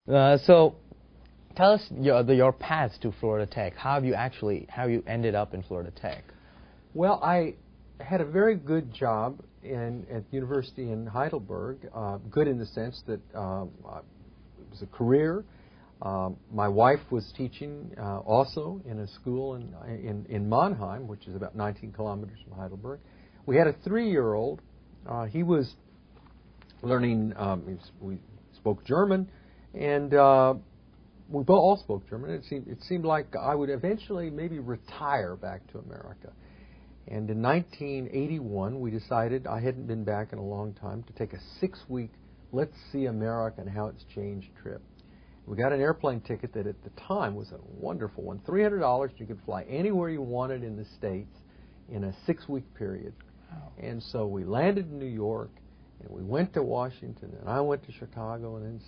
So tell us your path to Florida Tech. How you ended up in Florida Tech? Well, I had a very good job at the university in Heidelberg. Good in the sense that it was a career. My wife was teaching also in a school in Mannheim, which is about 19 kilometers from Heidelberg. We had a 3-year-old. He was learning. We spoke German, and we both all spoke German. It seemed like I would eventually maybe retire back to America. And in 1981, we decided, I hadn't been back in a long time, to take a 6-week let's see America and how it's changed trip. We got an airplane ticket that at the time was a wonderful one, $300. You could fly anywhere you wanted in the States in a 6-week period. Wow. And so we landed in New York, and we went to Washington, and I went to Chicago, and then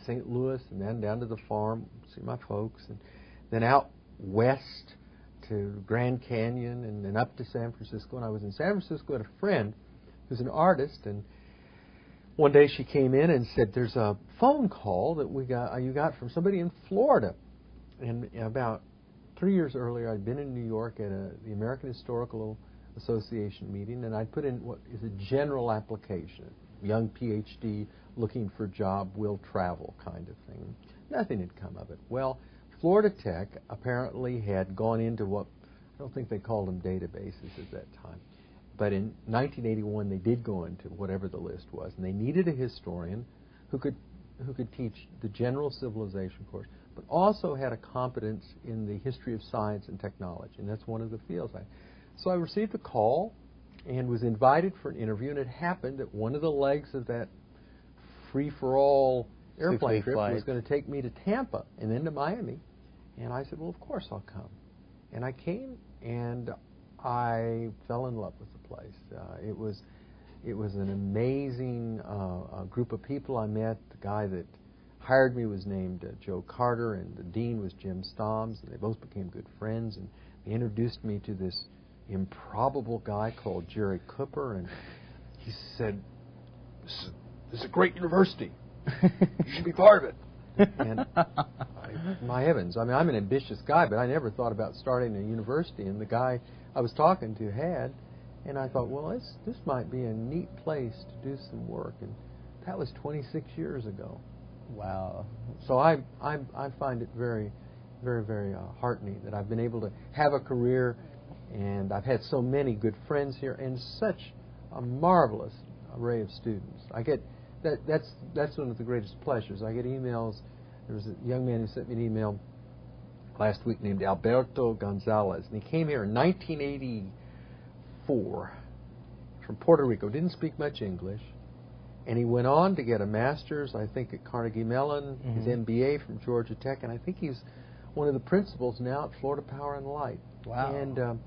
St. Louis, and then down to the farm, see my folks, and then out west to Grand Canyon, and then up to San Francisco. And I was in San Francisco with a friend who's an artist, and one day she came in and said, "There's a phone call that you got from somebody in Florida." And about 3 years earlier, I'd been in New York at the American Historical Association meeting, and I'd put in what is a general application, young PhD looking for job, will travel kind of thing. Nothing had come of it. Well, Florida Tech apparently had gone into what, I don't think they called them databases at that time, but in 1981 they did go into whatever the list was, and they needed a historian who could teach the general civilization course, but also had a competence in the history of science and technology, and that's one of the fields. So I received a call and was invited for an interview, and it happened that one of the legs of that free-for-all airplane trip was going to take me to Tampa and then to Miami. And I said, well, of course I'll come. And I came, and I fell in love with the place. It was an amazing group of people I met. The guy that hired me was named Joe Carter, and the dean was Jim Stoms, and they both became good friends. And they introduced me to this improbable guy called Jerry Cooper, and he said, "This is a great university. You should be part of it." And my heavens, I mean, I'm an ambitious guy, but I never thought about starting a university. And the guy I was talking to had, and I thought, well, this might be a neat place to do some work. And that was 26 years ago. Wow. So I find it very, very, very heartening that I've been able to have a career, and I've had so many good friends here, and such a marvelous array of students. I get that's one of the greatest pleasures. I get emails. There was a young man who sent me an email last week named Alberto Gonzalez, and he came here in 1984 from Puerto Rico. Didn't speak much English, and he went on to get a master's, I think, at Carnegie Mellon, his MBA from Georgia Tech, and I think he's one of the principals now at Florida Power and Light. Wow. And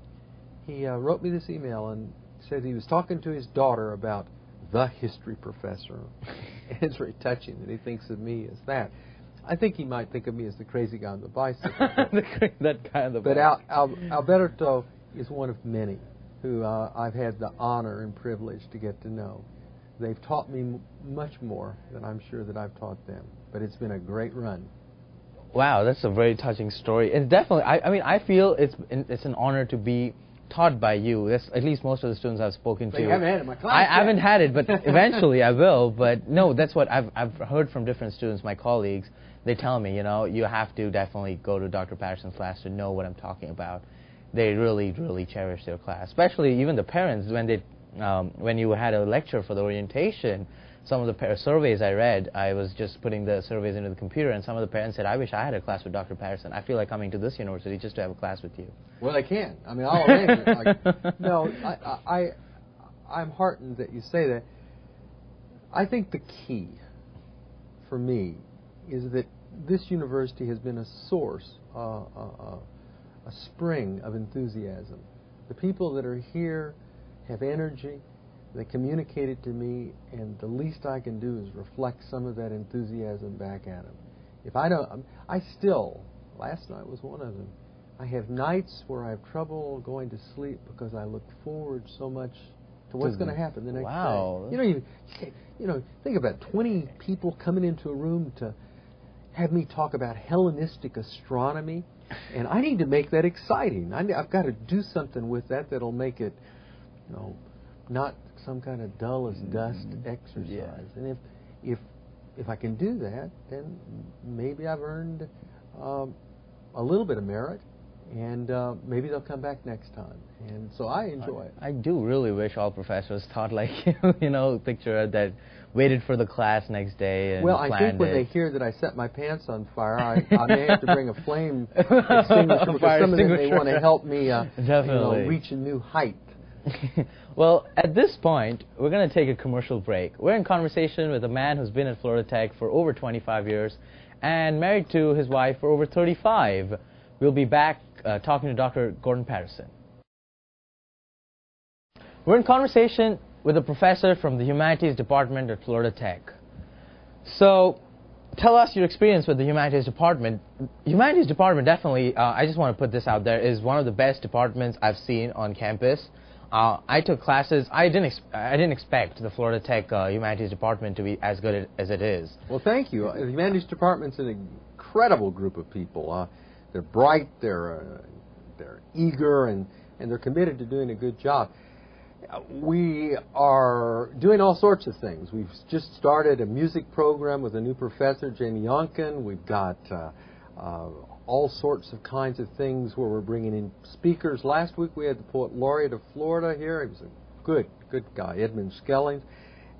he wrote me this email and said he was talking to his daughter about the history professor. It's very touching that he thinks of me as that. I think he might think of me as the crazy guy on the bicycle. That guy on the bicycle. But Alberto is one of many who I've had the honor and privilege to get to know. They've taught me much more than I'm sure that I've taught them. But it's been a great run. Wow, that's a very touching story. It's definitely, I mean, I feel it's an honor to be taught by you. That's at least most of the students I've spoken to. You haven't had it in my class. I haven't had it, but eventually I will. But no, that's what I've heard from different students, my colleagues. They tell me, you have to definitely go to Dr. Patterson's class to know what I'm talking about. They really, really cherish their class, especially even the parents when you had a lecture for the orientation. Some of the surveys I read, I was just putting the surveys into the computer, and some of the parents said, "I wish I had a class with Dr. Patterson. I feel like coming to this university just to have a class with you." Well, they can. I mean, I'll arrange it. No, I'm heartened that you say that. I think the key for me is that this university has been a source, a spring of enthusiasm. The people that are here have energy. They communicate it to me, and the least I can do is reflect some of that enthusiasm back at them. If I don't, last night was one of them. I have nights where I have trouble going to sleep because I look forward so much to what's going to happen the next day. Wow. You think about it, 20 people coming into a room to have me talk about Hellenistic astronomy, and I need to make that exciting. I've got to do something with that that'll make it, not some kind of dull as dust exercise. Yeah. And if I can do that, then maybe I've earned a little bit of merit, and maybe they'll come back next time. And so I enjoy it. I do really wish all professors thought like picture that waited for the class next day and well, I think when they hear that I set my pants on fire, I may have to bring a flame extinguisher because some of them may want to help me reach a new height. Well, at this point, we're going to take a commercial break. We're in conversation with a man who's been at Florida Tech for over 25 years and married to his wife for over 35. We'll be back talking to Dr. Gordon Patterson. We're in conversation with a professor from the Humanities Department at Florida Tech. So, tell us your experience with the Humanities Department. Humanities Department definitely, I just want to put this out there, is one of the best departments I've seen on campus. I took classes. I didn't expect the Florida Tech Humanities Department to be as good as it is. Well, thank you. The Humanities Department's an incredible group of people. They're bright, they're eager, and they're committed to doing a good job. We are doing all sorts of things. We've just started a music program with a new professor, Jamie Yonkin. We've got all sorts of kinds of things where we're bringing in speakers. Last week we had the Poet Laureate of Florida here. He was a good guy, Edmund Skellings.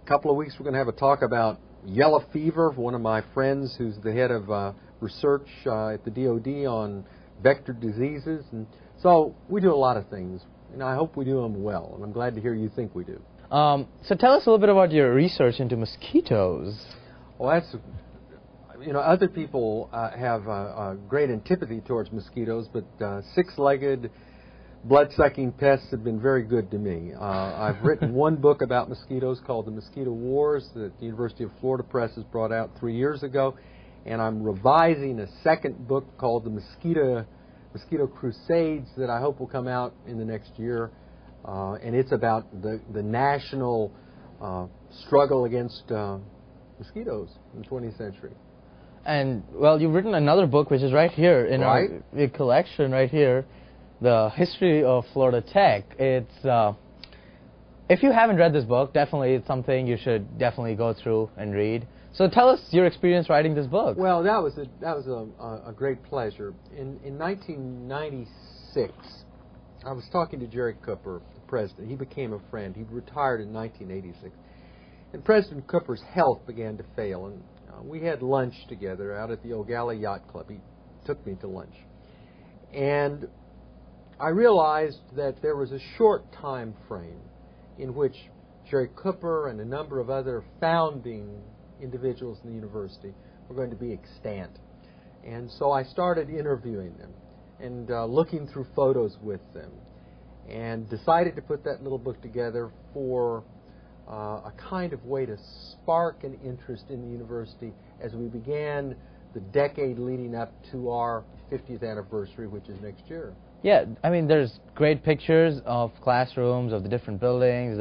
A couple of weeks we're going to have a talk about yellow fever. One of my friends who's the head of research at the DOD on vector diseases. And so we do a lot of things. And I hope we do them well, and I'm glad to hear you think we do. So tell us a little bit about your research into mosquitoes. Well, that's, other people have a great antipathy towards mosquitoes, but six-legged, blood-sucking pests have been very good to me. I've written one book about mosquitoes called The Mosquito Wars that the University of Florida Press has brought out 3 years ago, and I'm revising a second book called The Mosquito Crusades that I hope will come out in the next year, and it's about the national struggle against mosquitoes in the 20th century. And, well, you've written another book, which is right here in our collection right here, The History of Florida Tech. It's, if you haven't read this book, definitely it's something you should definitely go through and read. So tell us your experience writing this book. Well, that was a great pleasure. In 1996, I was talking to Jerry Cooper, the president. He became a friend. He retired in 1986. And President Cooper's health began to fail, and we had lunch together out at the Ogalla Yacht Club. He took me to lunch. And I realized that there was a short time frame in which Jerry Cooper and a number of other founding individuals in the university were going to be extant. And so I started interviewing them and looking through photos with them and decided to put that little book together for a kind of way to spark an interest in the university as we began the decade leading up to our 50th anniversary, which is next year. Yeah, I mean, there's great pictures of classrooms, of the different buildings,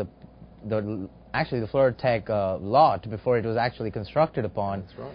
actually the Florida Tech lot before it was actually constructed upon. That's right.